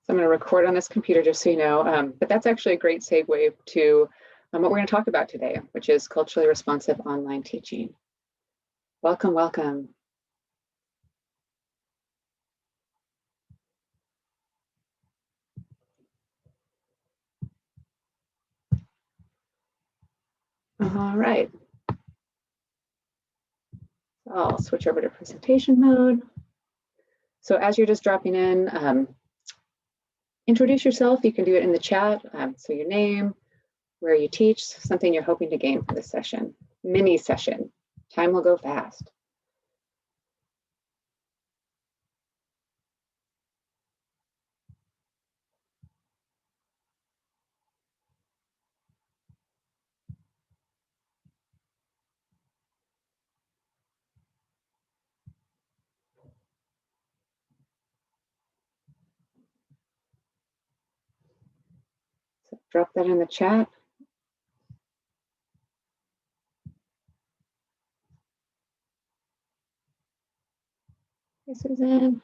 I'm going to record on this computer just so you know, but that's actually a great segue to what we're going to talk about today, which is culturally responsive online teaching. Welcome, welcome. All right. I'll switch over to presentation mode. So as you're just dropping in, introduce yourself. You can do it in the chat. So your name, where you teach, something you're hoping to gain from this session. Mini session. Time will go fast. So drop that in the chat. Hey, Susan.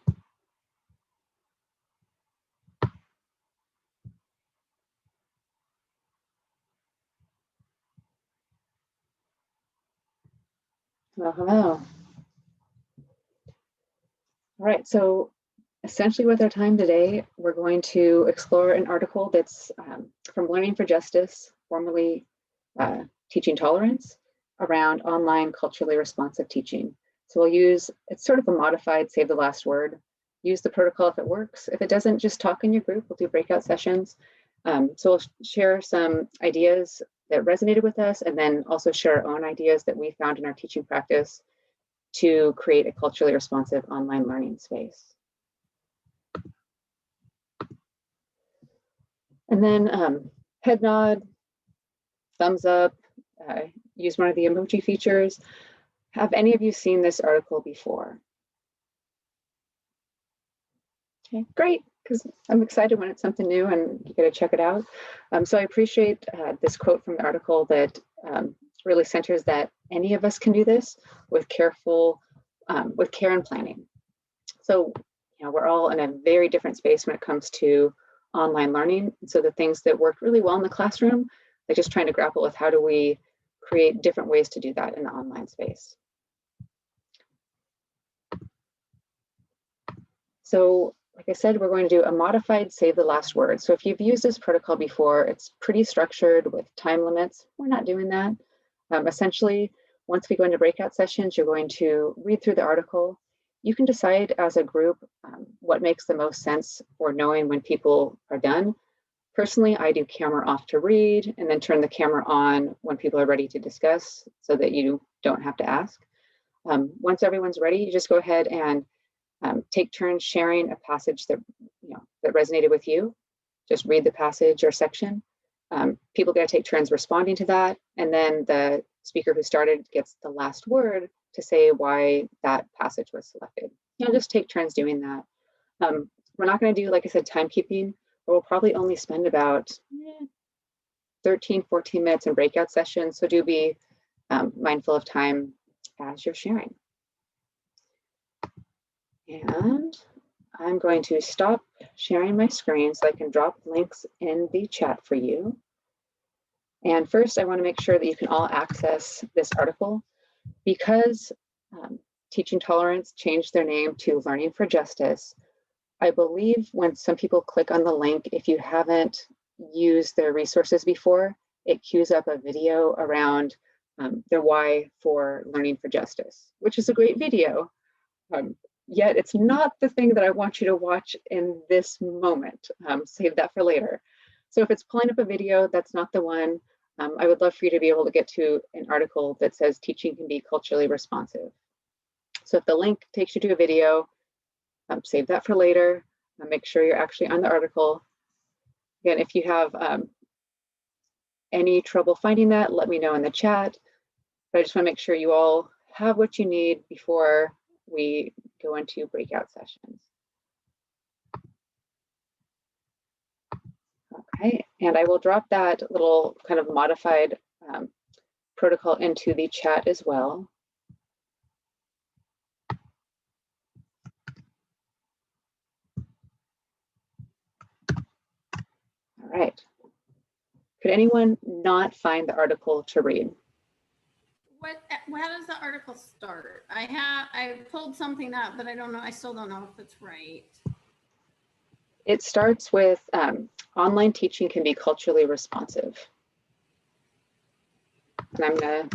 Hello, hello. All right, so essentially with our time today, we're going to explore an article that's from Learning for Justice, formerly Teaching Tolerance, around online culturally responsive teaching. So we'll use, it's sort of a modified save the last word. Use the protocol if it works. If it doesn't, just talk in your group. We'll do breakout sessions. So we'll share some ideas that resonated with us, and then also share our own ideas that we found in our teaching practice to create a culturally responsive online learning space. And then head nod, thumbs up, use one of the emoji features. Have any of you seen this article before? Okay, great, because I'm excited when it's something new and you get to check it out. So I appreciate this quote from the article that really centers that any of us can do this with care and planning. So, you know, we're all in a very different space when it comes to online learning. So the things that worked really well in the classroom, they're just trying to grapple with how do we create different ways to do that in the online space. So, like I said, we're going to do a modified save the last word. So if you've used this protocol before, it's pretty structured with time limits. We're not doing that. Essentially, once we go into breakout sessions, you're going to read through the article. You can decide as a group what makes the most sense for knowing when people are done. Personally, I do camera off to read and then turn the camera on when people are ready to discuss so that you don't have to ask. Once everyone's ready, you just go ahead and take turns sharing a passage that that resonated with you. Just read the passage or section. People get to take turns responding to that, and then the speaker who started gets the last word to say why that passage was selected. Just take turns doing that. We're not going to do, like I said, timekeeping, but we'll probably only spend about 13, 14 minutes in breakout sessions. So do be mindful of time as you're sharing. And I'm going to stop sharing my screen so I can drop links in the chat for you. And first, I want to make sure that you can all access this article. Because Teaching Tolerance changed their name to Learning for Justice, I believe when some people click on the link, if you haven't used their resources before, it queues up a video around their why for Learning for Justice, which is a great video. Yet it's not the thing that I want you to watch in this moment. Save that for later. So if it's pulling up a video, that's not the one. I would love for you to be able to get to an article that says teaching can be culturally responsive. So if the link takes you to a video, save that for later. Make sure you're actually on the article. Again, if you have any trouble finding that, let me know in the chat. But I just want to make sure you all have what you need before we go into breakout sessions. Okay, and I will drop that little kind of modified protocol into the chat as well. Could anyone not find the article to read? How does the article start? I pulled something up, but I still don't know if it's right. It starts with online teaching can be culturally responsive. And I'm gonna.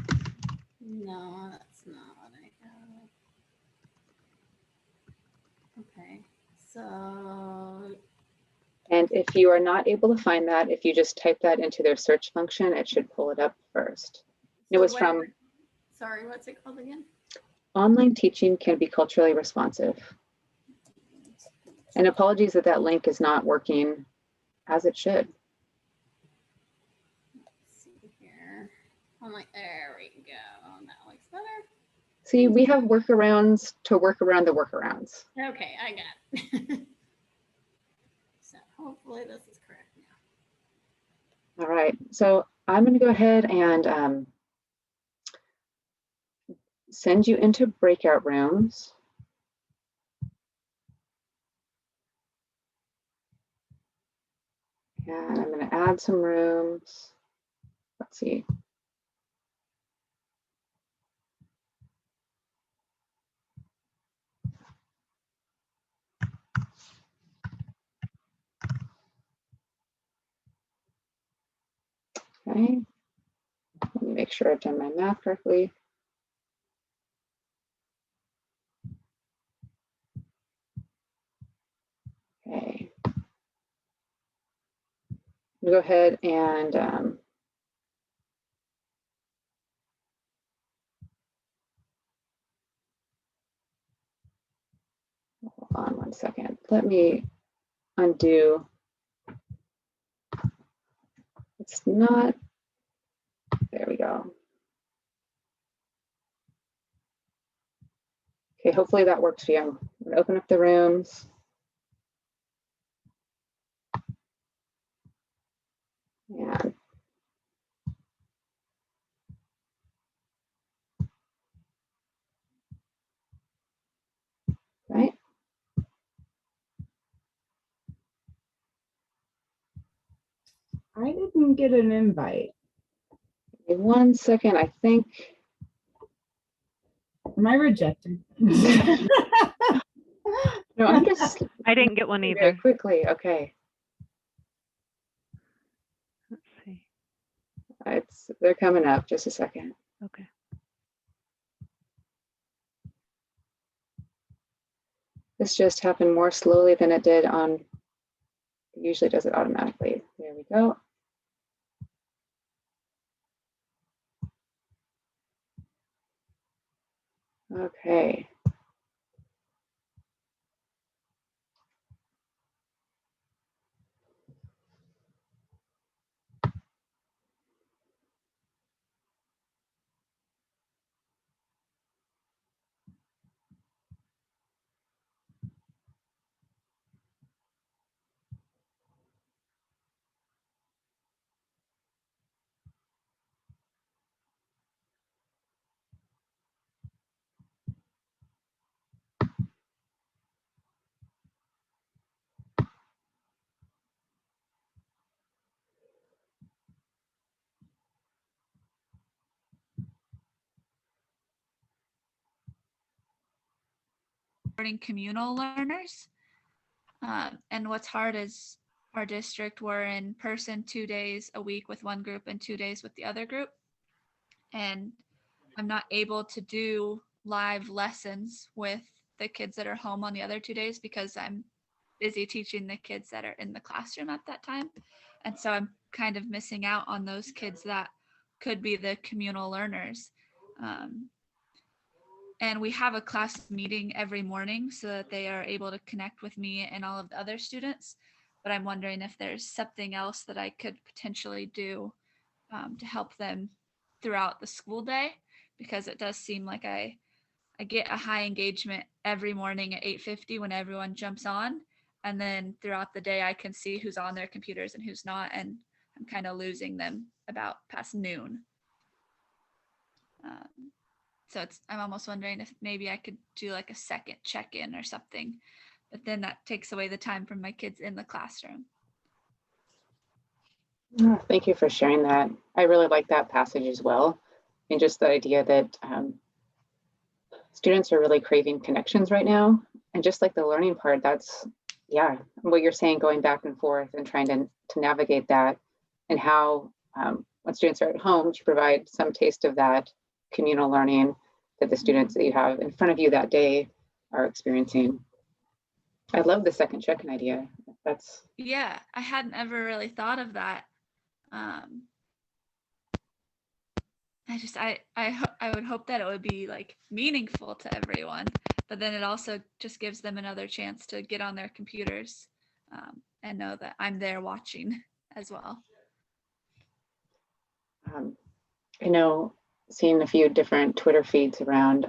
No, that's not what I have. Okay, so. And if you are not able to find that, if you just type that into their search function, it should pull it up first. It was from. Sorry, what's it called again? Online teaching can be culturally responsive. And apologies that link is not working as it should. Let's see here. There we go. That looks better. See, we have workarounds to work around the workarounds. Okay, I got it. So hopefully this is correct now. All right, so I'm going to go ahead and send you into breakout rooms. And I'm going to add some rooms. Let's see. Okay. Let me make sure I've done my math correctly. Okay. Go ahead and hold on one second. Let me undo. It's not. There we go. Okay, hopefully that works for you. I'm going to open up the rooms. And right. I didn't get an invite. Give me 1 second. I think. Am I rejected? No, I'm just. I didn't get one very either. quickly. Okay. Let's see. They're coming up. Just a second. Okay. This just happened more slowly than it did on. It usually does it automatically. There we go. Okay. Communal learners. And what's hard is our district, we're in person 2 days a week with one group and 2 days with the other group. And I'm not able to do live lessons with the kids that are home on the other 2 days because I'm busy teaching the kids that are in the classroom at that time. And so I'm kind of missing out on those kids that could be the communal learners. And we have a class meeting every morning so that they are able to connect with me and all of the other students. But I'm wondering if there's something else that I could potentially do to help them throughout the school day, because it does seem like I get a high engagement every morning at 8:50 when everyone jumps on. And then throughout the day, I can see who's on their computers and who's not. And I'm kind of losing them about past noon. So I'm almost wondering if maybe I could do like a second check-in or something, but then that takes away the time from my kids in the classroom. Oh, thank you for sharing that. I really like that passage as well. And just the idea that students are really craving connections right now. And just like the learning part, that's, yeah, what you're saying, going back and forth and trying to navigate that, and how when students are at home, to provide some taste of that communal learning that the students that you have in front of you that day are experiencing. I love the second check-in idea. That's, Yeah, I hadn't ever really thought of that. I would hope that it would be like meaningful to everyone, but then it also just gives them another chance to get on their computers and know that I'm there watching as well. I know, seeing a few different Twitter feeds around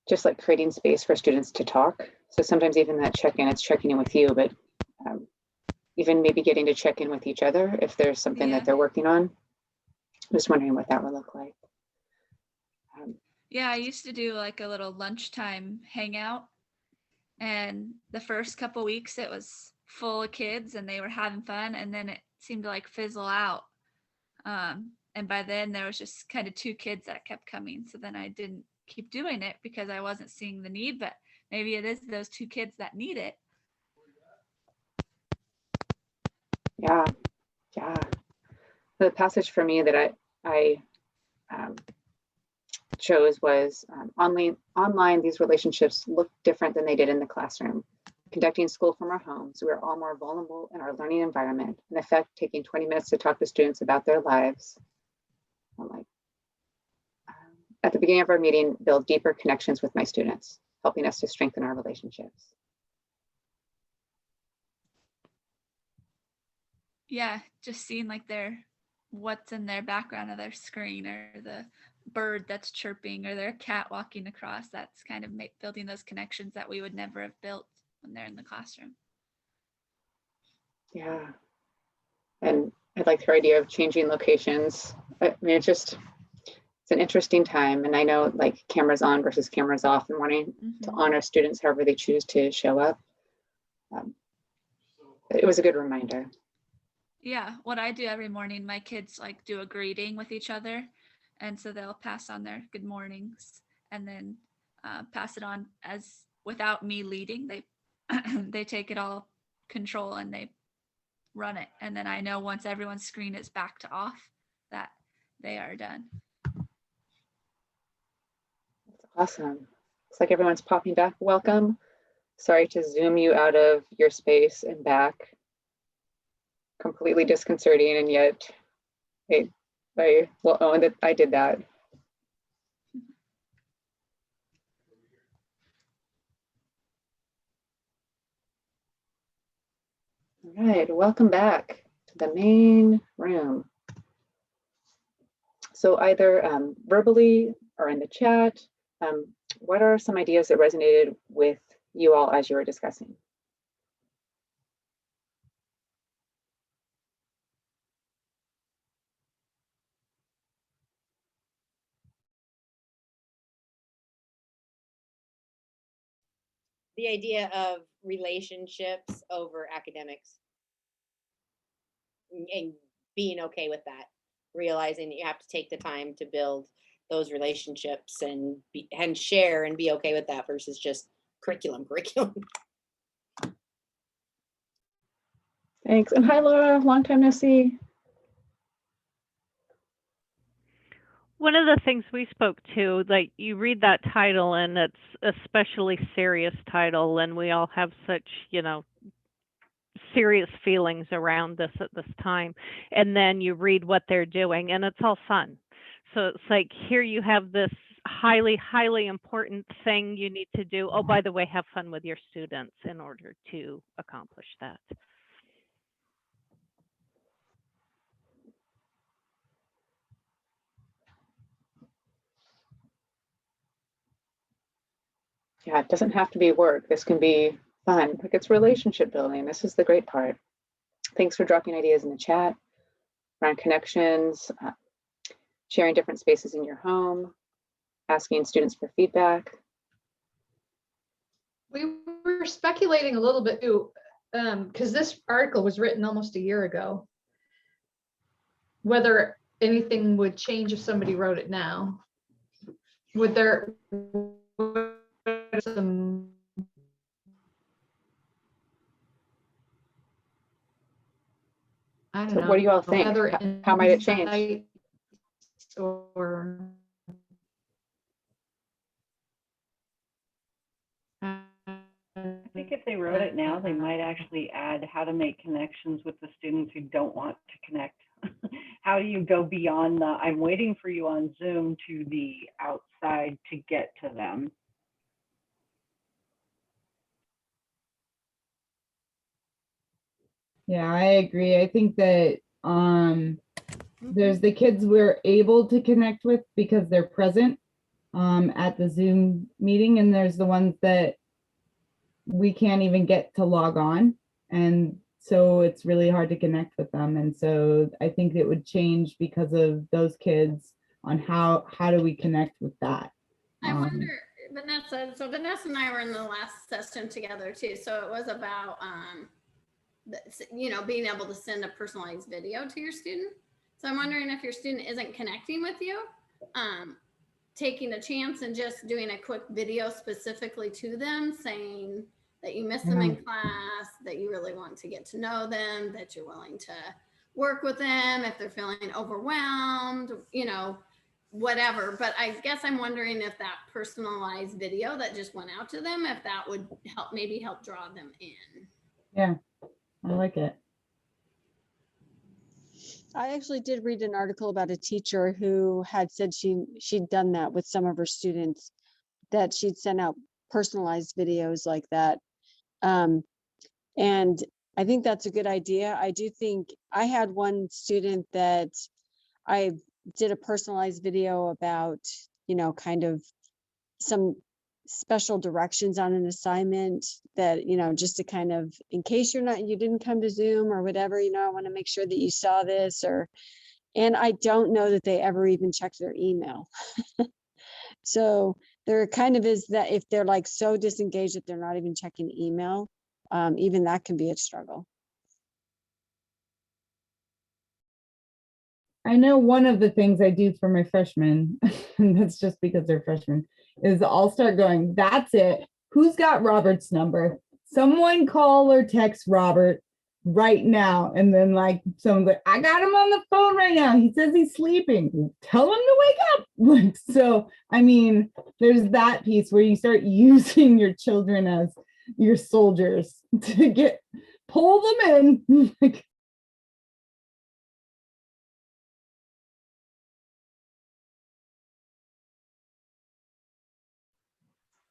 just like creating space for students to talk. So sometimes even that check-in, it's checking in with you, but even maybe getting to check in with each other if there's something that they're working on. Just wondering what that would look like. Yeah, I used to do like a little lunchtime hangout, and the first couple weeks it was full of kids and they were having fun, and then it seemed to like fizzle out. And by then there was just kind of 2 kids that kept coming. So then I didn't keep doing it because I wasn't seeing the need, but maybe it is those 2 kids that need it. Yeah, yeah. The passage for me that I chose was online, these relationships look different than they did in the classroom. Conducting school from our homes, we are all more vulnerable in our learning environment. In effect, taking 20 minutes to talk to students about their lives. I'm like, at the beginning of our meeting, build deeper connections with my students, helping us to strengthen our relationships. Yeah, just seeing like what's in their background of their screen, or the bird that's chirping, or their cat walking across. That's kind of building those connections that we would never have built when they're in the classroom. Yeah. And I like her idea of changing locations. I mean, it's an interesting time. And I know like cameras on versus cameras off, and wanting to honor students however they choose to show up. It was a good reminder. Yeah, what I do every morning, my kids like do a greeting with each other. And so they'll pass on their good mornings and then pass it on as without me leading. They they take it all control and they run it. And then I know once everyone's screen is back to off that they are done. That's awesome. Looks like everyone's popping back. Welcome. Sorry to zoom you out of your space and back. Completely disconcerting, and yet I will own that I did that. All right, welcome back to the main room. So either verbally or in the chat, what are some ideas that resonated with you all as you were discussing? The idea of relationships over academics and being okay with that, realizing that you have to take the time to build those relationships and share and be okay with that versus just curriculum. Thanks. And hi, Laura. Long time no see. One of the things we spoke to, like you read that title and it's especially serious title, and we all have such, serious feelings around this at this time. And then you read what they're doing and it's all fun. So it's like, here you have this highly, highly important thing you need to do. Oh, by the way, have fun with your students in order to accomplish that. Yeah, it doesn't have to be work. This can be fun. Like, it's relationship building. This is the great part. Thanks for dropping ideas in the chat around connections, sharing different spaces in your home, asking students for feedback. We were speculating a little bit too. because this article was written almost a year ago. Whether anything would change if somebody wrote it now. Would there some I don't So know. what do you all think? other How might it change? insights or I think if they wrote it now, they might actually add how to make connections with the students who don't want to connect. How do you go beyond the, I'm waiting for you on Zoom, to the outside to get to them? Yeah, I agree. I think that there's the kids we're able to connect with because they're present at the Zoom meeting, and there's the ones that we can't even get to log on, and so it's really hard to connect with them. And so I think it would change because of those kids on how do we connect with that. I wonder, Vanessa, so Vanessa and I were in the last session together too. So it was about, being able to send a personalized video to your student. So I'm wondering if your student isn't connecting with you, taking a chance and just doing a quick video specifically to them, saying that you miss them in class, that you really want to get to know them, that you're willing to work with them if they're feeling overwhelmed, whatever. But I guess I'm wondering if that personalized video that just went out to them, if that would help draw them in. Yeah, I like it. I actually did read an article about a teacher who had said she'd done that with some of her students, that she'd sent out personalized videos like that. And I think that's a good idea. I do think I had one student that I did a personalized video about, kind of some special directions on an assignment that, just to kind of, in case you didn't come to Zoom or whatever, I want to make sure that you saw this, and I don't know that they ever even checked their email. So there kind of is that, if they're like so disengaged that they're not even checking email, even that can be a struggle. I know one of the things I do for my freshmen, and that's just because they're freshmen, is I'll start going, that's it. Who's got Robert's number? Someone call or text Robert right now. And then like someone's like, I got him on the phone right now. He says he's sleeping. Tell him to wake up. Like, so, I mean, there's that piece where you start using your children as your soldiers to pull them in. Like,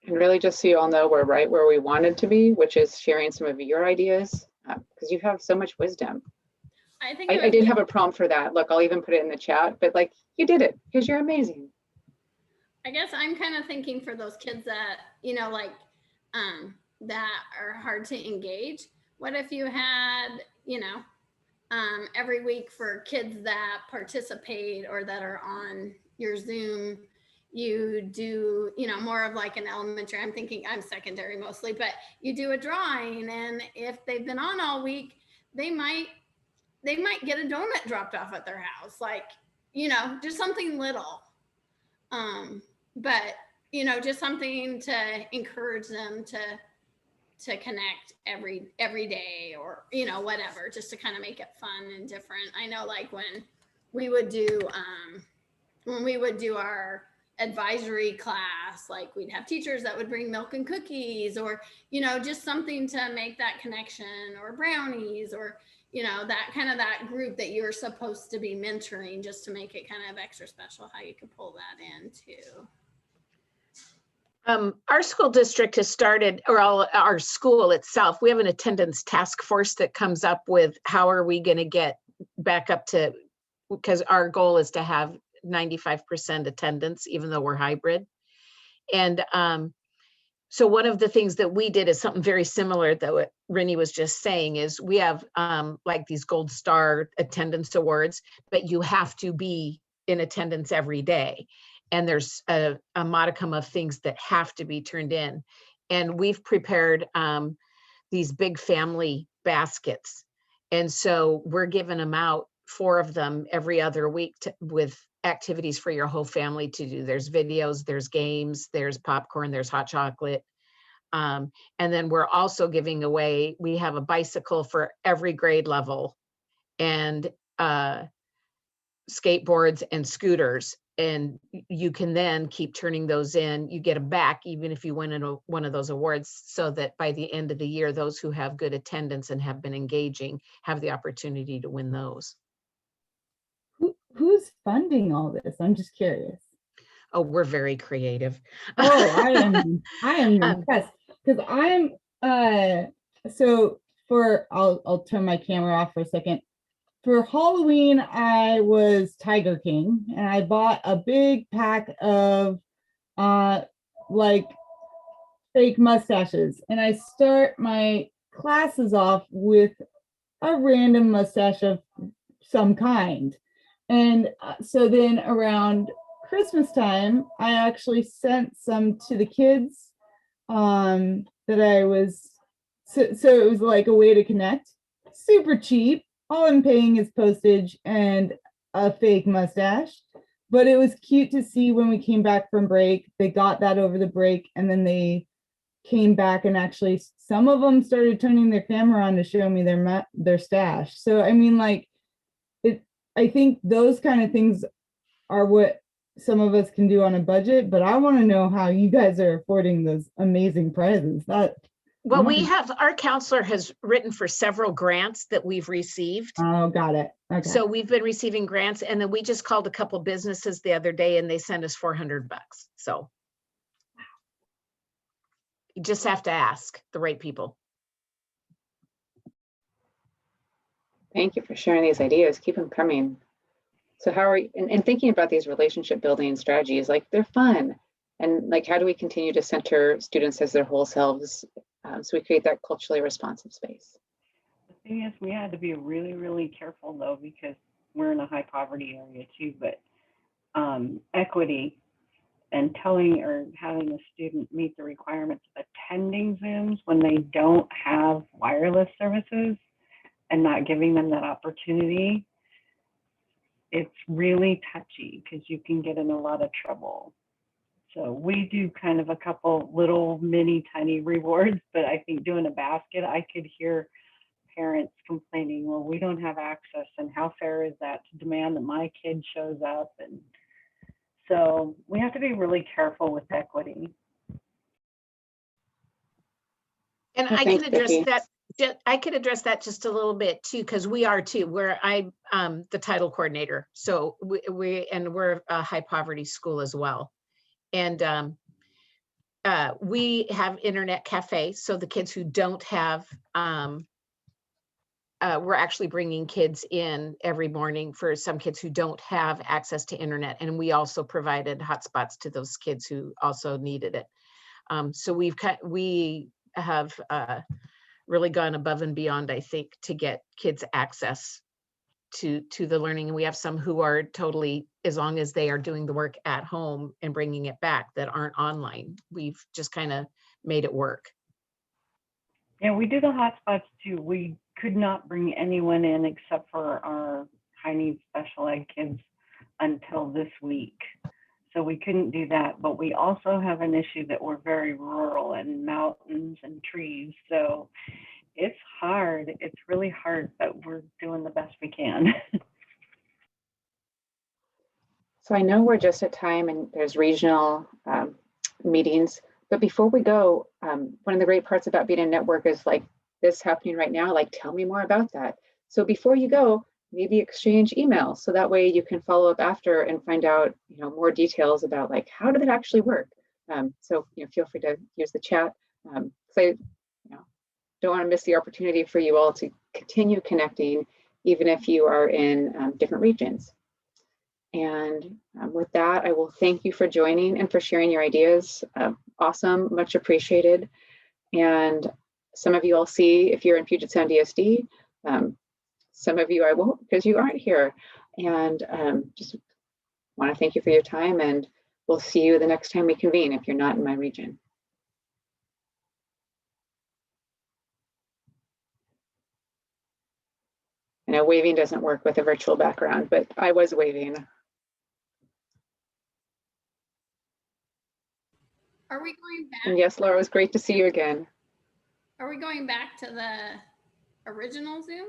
And really just so you all know, we're right where we wanted to be, which is sharing some of your ideas, because you have so much wisdom. I did have a prompt for that. Look, I'll even put it in the chat, but like, you did it because you're amazing. I guess I'm kind of thinking for those kids that, that are hard to engage. What if you had, every week for kids that participate or that are on your Zoom, you do, more of like an elementary, I'm secondary mostly, but you do a drawing, and if they've been on all week, they might get a donut dropped off at their house, like, just something little. But, just something to encourage them to connect every day, or, whatever, just to kind of make it fun and different. I know, like when we would do our advisory class, like we'd have teachers that would bring milk and cookies, or, just something to make that connection, or brownies, or, that group that you're supposed to be mentoring, just to make it kind of extra special, how you could pull that in too. Our school district has started, or our school itself, we have an attendance task force that comes up with how are we going to get back up to, because our goal is to have 95% attendance, even though we're hybrid. And so one of the things that we did is something very similar that what Rennie was just saying, is we have like these gold star attendance awards, but you have to be in attendance every day. And there's a modicum of things that have to be turned in. And we've prepared these big family baskets. And so we're giving them out, 4 of them every other week with activities for your whole family to do. There's videos, there's games, there's popcorn, there's hot chocolate. And then we're also giving away, we have a bicycle for every grade level, and skateboards and scooters. And you can then keep turning those in. You get them back even if you win one of those awards, so that by the end of the year, those who have good attendance and have been engaging have the opportunity to win those. Who's funding all this? I'm just curious. Oh, we're very creative. Oh, I am impressed, because I'm so I'll turn my camera off for a second. For Halloween, I was Tiger King, and I bought a big pack of like fake mustaches, and I start my classes off with a random mustache of some kind. And so then around Christmas time, I actually sent some to the kids that I was, so it was like a way to connect. Super cheap. All I'm paying is postage and a fake mustache. But it was cute to see when we came back from break, they got that over the break, and then they came back and actually some of them started turning their camera on to show me their stash. So I mean, like, I think those kind of things are what some of us can do on a budget, but I want to know how you guys are affording those amazing prizes. Well, we have, our counselor has written for several grants that we've received. Oh, got it. Okay. So we've been receiving grants, and then we just called a couple businesses the other day and they sent us $400. So you just have to ask the right people. Thank you for sharing these ideas. Keep them coming. So how are you, and thinking about these relationship building strategies, like they're fun. And like, how do we continue to center students as their whole selves, so we create that culturally responsive space? The thing is, we had to be really, really careful though, because we're in a high poverty area too, but equity and telling or having a student meet the requirements of attending Zooms when they don't have wireless services and not giving them that opportunity, it's really touchy because you can get in a lot of trouble. So we do kind of a couple little mini tiny rewards, but I think doing a basket, I could hear parents complaining, well, we don't have access, and how fair is that to demand that my kid shows up? And so we have to be really careful with equity. And I can address that. I could address that just a little bit too, because we are too. I'm the title coordinator, so we're a high poverty school as well, and we have internet cafe. So the kids who don't have, we're actually bringing kids in every morning for some kids who don't have access to internet, and we also provided hotspots to those kids who also needed it. So we have really gone above and beyond, I think, to get kids access to the learning. And we have some who are totally, as long as they are doing the work at home and bringing it back, that aren't online. We've just kind of made it work. Yeah, we do the hotspots too. We could not bring anyone in except for our high needs special ed kids until this week. So we couldn't do that, but we also have an issue that we're very rural and mountains and trees. So it's hard. It's really hard, but we're doing the best we can. So I know we're just at time and there's regional meetings, but before we go, one of the great parts about being a network is like this happening right now, like tell me more about that. So before you go, maybe exchange emails, so that way you can follow up after and find out, more details about like, how did it actually work? So, feel free to use the chat. So I, don't want to miss the opportunity for you all to continue connecting, even if you are in different regions. And with that, I will thank you for joining and for sharing your ideas. Awesome, much appreciated. And some of you I'll see if you're in Puget Sound DSD. Some of you I won't because you aren't here. And just want to thank you for your time, and we'll see you the next time we convene if you're not in my region. I know waving doesn't work with a virtual background, but I was waving. Are we going back? And yes, Laura, it was great to see you again. Are we going back to the original Zoom?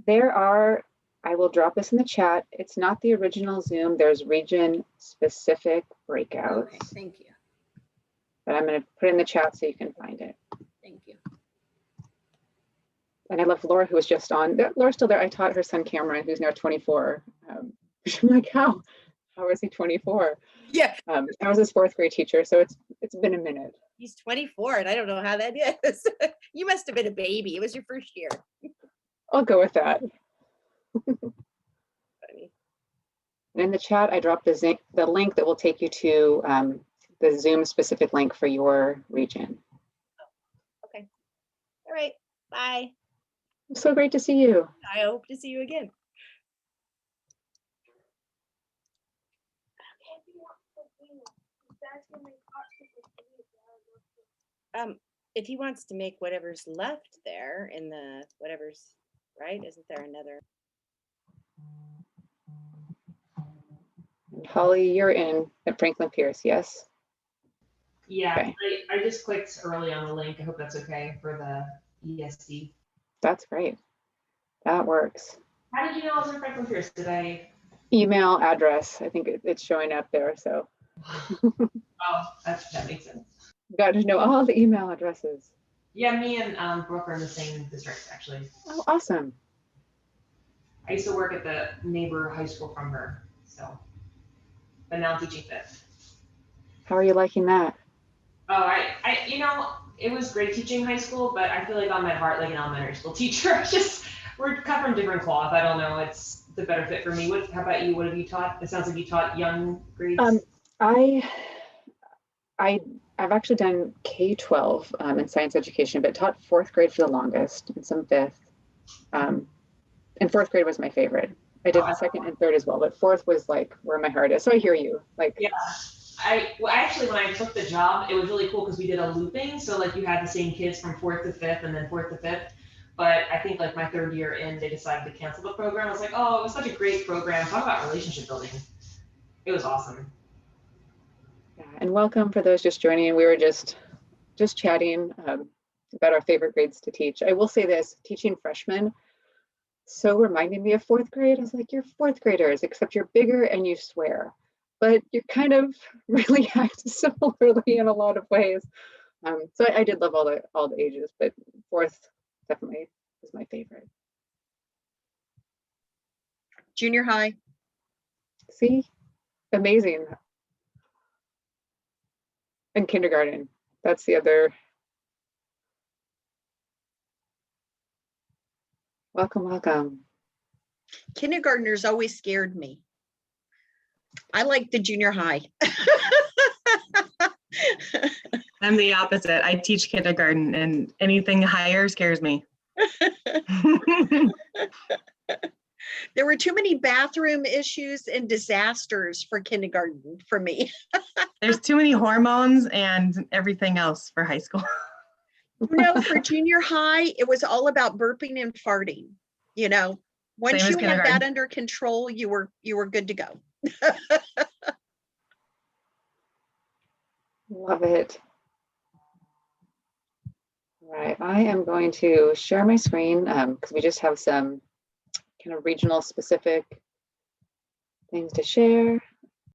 There are, I will drop this in the chat. It's not the original Zoom. There's region specific breakouts. Okay, thank you. But I'm going to put it in the chat so you can find it. Thank you. And I love Laura, who was just on. Laura's still there. I taught her son Cameron, who's now 24. I'm like, how is he 24? Yeah, I was his fourth grade teacher, so it's been a minute. he's 24 and I don't know how that is. You must have been a baby. It was your first year. I'll go with that. Funny. And in the chat, I dropped the link that will take you to the Zoom specific link for your region. Okay. All right. Bye. So great to see you. I hope to see you again. If he wants to make whatever's left there in the whatever's right, isn't there another? Holly, you're in at Franklin Pierce, yes? Yeah, Okay. I just clicked early on the link. I hope that's okay for the ESD. That's great. That works. How did you know I was in Franklin Pierce? Did I? Email address, I think it's showing up there, so. Oh, that makes sense. Got to know all the email addresses. Yeah, me and Brooke are in the same district, actually. Oh, awesome. I used to work at the neighbor high school from her, so. But now I'm teaching fifth. How are you liking that? Oh, you know, it was great teaching high school, but I feel like I'm at heart like an elementary school teacher. Just, we're cut from different cloth. I don't know. It's the better fit for me. How about you? What have you taught? It sounds like you taught young grades. I've actually done K-12 in science education, but taught fourth grade for the longest and some fifth. And fourth grade was my favorite. I did second and third as well, but fourth was like where my heart is. So I hear you. Like, yeah. Actually, when I took the job, it was really cool because we did a looping. So like you had the same kids from fourth to fifth and then fourth to fifth. But I think like my third year in, they decided to cancel the program. I was like, oh, it was such a great program. Talk about relationship building. It was awesome. yeah, and welcome for those just joining. We were just chatting about our favorite grades to teach. I will say this, teaching freshmen so reminded me of fourth grade. I was like, you're fourth graders, except you're bigger and you swear, but you kind of really act similarly in a lot of ways. So I did love all the ages, but fourth definitely was my favorite. Junior high. See, amazing. And kindergarten, that's the other. Welcome, welcome. Kindergartners always scared me. I like the junior high. I'm the opposite. I teach kindergarten and anything higher scares me. There were too many bathroom issues and disasters for kindergarten for me. There's too many hormones and everything else for high school. No, for junior high, it was all about burping and farting. You know, once you had that under control, you were good to go. Love it. All right, I am going to share my screen because we just have some kind of regional specific things to share.